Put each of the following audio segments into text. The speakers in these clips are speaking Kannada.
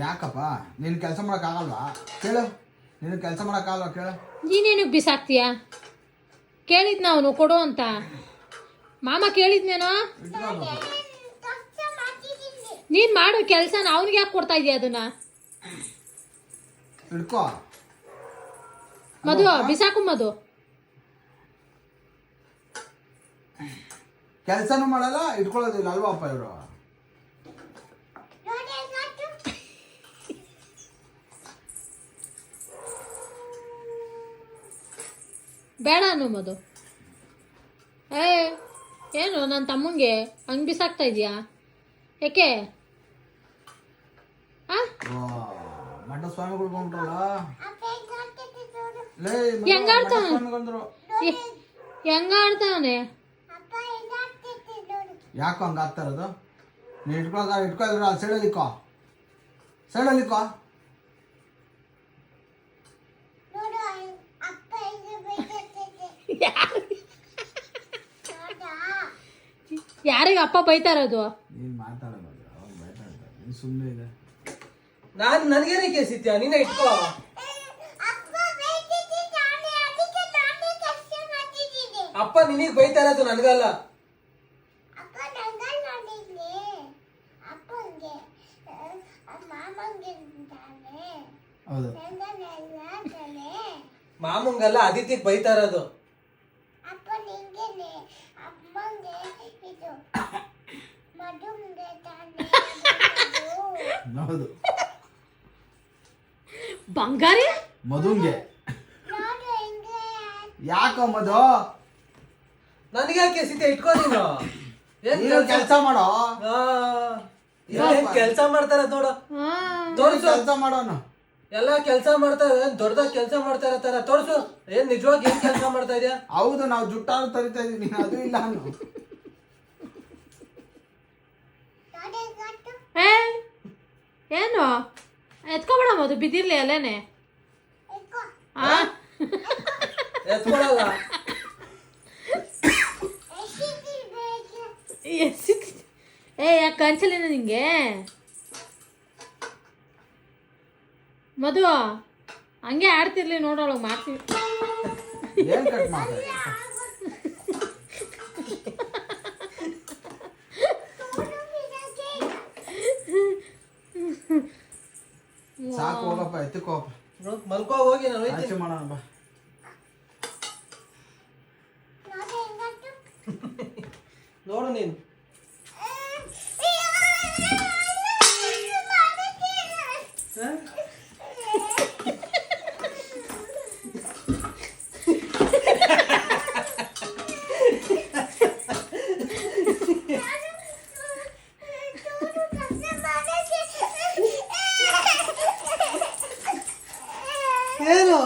ಯಾಕಪ್ಪ ನೀನು ಕೆಲಸ ಮಾಡೋಕ್ಕಾಗಲ್ವಾ ಕೇಳು, ನೀನು ಕೆಲಸ ಮಾಡೋಕ್ಕಾಗಲ್ವಾ ಕೇಳು. ನೀನೇನು ಬಿಸಾಕ್ತೀಯಾ? ಕೇಳಿದ್ನ ಅವನು ಕೊಡು ಅಂತ, ಮಾಮ ಕೇಳಿದ್ನೇನೋ. ನೀನ್ ಮಾಡು ಕೆಲಸನ, ಅವನಿಗೆ ಯಾಕೆ ಕೊಡ್ತಾ ಇದೀಯ ಅದನ್ನ? ಇಟ್ಕೋ ಮಧು, ಬಿಸಾಕು ಮಧು. ಕೆಲಸನೂ ಮಾಡಲ್ಲ ಇಟ್ಕೊಳ್ಳೋದಿಲ್ಲ ಅಲ್ವಾಪ್ಪ ಇವರು. ಬೇಡ ಅನ್ನು ಮಧು. ಏನು ನನ್ನ ತಮ್ಮಂಗೆ ಹಂಗೆ ಬಿಸಾಕ್ತಾ ಇದೀಯಾ? ಯಾಕೆ? ಮಠ ಸ್ವಾಮಿಗಳು ಬಂದ್ರಲ್ಲ, ಹೆಂಗ ಆಡ್ತಾನೆ? ಯಾಕೋ ಹಂಗ ಆಗ್ತಾ ಇರೋದು? ನೀನು ಇಟ್ಕೊಳ್ಳೋದ್ರೆ ಅಲ್ಲಿ ಸೈಡಲ್ಲಿಕ್ಕೋ, ಸೈಡಲ್ಲಿಕ್ಕೋ. ಯಾರಿಗೆ ಅಪ್ಪ ಬೈತಾ ಇರೋದು? ನೀನು ಮಾತಾಡೋದು ನೀನು ಸುಮ್ಮನೆ ಇದೆ. ನಾನು ನನಗೇನೆ ಕೇಸಿತ್ಯಾ? ನೀನೇ ಇಟ್ಕೋ. ಅಪ್ಪ ನಿನಗೆ ಬೈತಾ ಇರೋದು ನನಗಲ್ಲ. ಮಾಮಂಗಲ್ಲ, ಆದಿತ್ಯಕ್ಕೆ ಬೈತಾ ಇರೋದು. ಹೌದು, ಬಂಗಾರಿ ಮಧುಂಗೆ. ಯಾಕೋ ಮಧು? ನನಗೆ ಯಾಕೆ ಸೀತೆ ಇಟ್ಕೋ. ನೀನು ಕೆಲಸ ಮಾಡೋ. ಏನ್ ಕೆಲಸ ಮಾಡ್ತಾರ ನೋಡು, ತೋರಿಸು. ಕೆಲಸ ಮಾಡೋನು ಎಲ್ಲ ಕೆಲಸ ಮಾಡ್ತಾರೆ, ದೊಡ್ಡದಾಗ ಕೆಲಸ ಮಾಡ್ತಾ ಇರತ್ತಾರ. ತೋರಿಸು, ಏನ್ ನಿಜವಾಗಿ ಏನ್ ಕೆಲಸ ಮಾಡ್ತಾ ಇದೆಯಾ? ಹೌದು, ನಾವು ಜುಟ್ಟಾರು ತರಿತಾ ಇದೀನಿ, ಅದು ಇಲ್ಲ ಅನ್ನು. ಏನು ಎತ್ಕೊಬೇಡ ಮಧು, ಬಿದ್ದಿರ್ಲಿ ಅಲ್ಲೇನೆ. ಎತ್ಕೊಳಲ್ಲ. ಯಾಕೆ ಕನ್ಸಲೇನ ನಿಂಗೆ? ಮಧು ಹಂಗೆ ಆಡ್ತಿರ್ಲಿ ನೋಡೋಳಗೆ ಮಾಡ್ತೀವಿ. ಏನ್ ಕಟ್ ಮಾಡ್ತಾರೆ? ಸಾಕು ಹೋಗಪ್ಪ, ಎತ್ತಕೋಪ, ಮಲ್ಕೋ ಹೋಗಿ. ನಾನು ಆಚೆ ಮಾಡೋಣ ಬಾ. ನೋಡು ನೀನು. ಏನು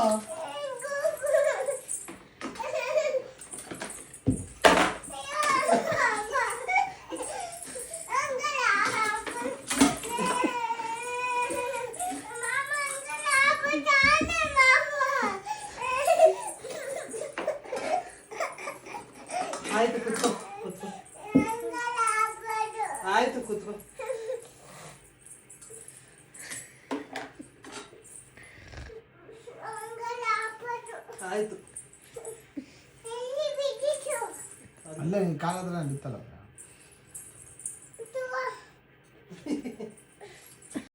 ಆಯ್ತು, ಕೂತ್ಕೋ. ಆಯ್ತು, ಕೂತ್ಕೋ. ಆಯ್ತು. ಅಲ್ಲೇ ನಿನ್ ಕಾಲಾದ್ರೆ ಬಿತ್ತಲ್ಲ.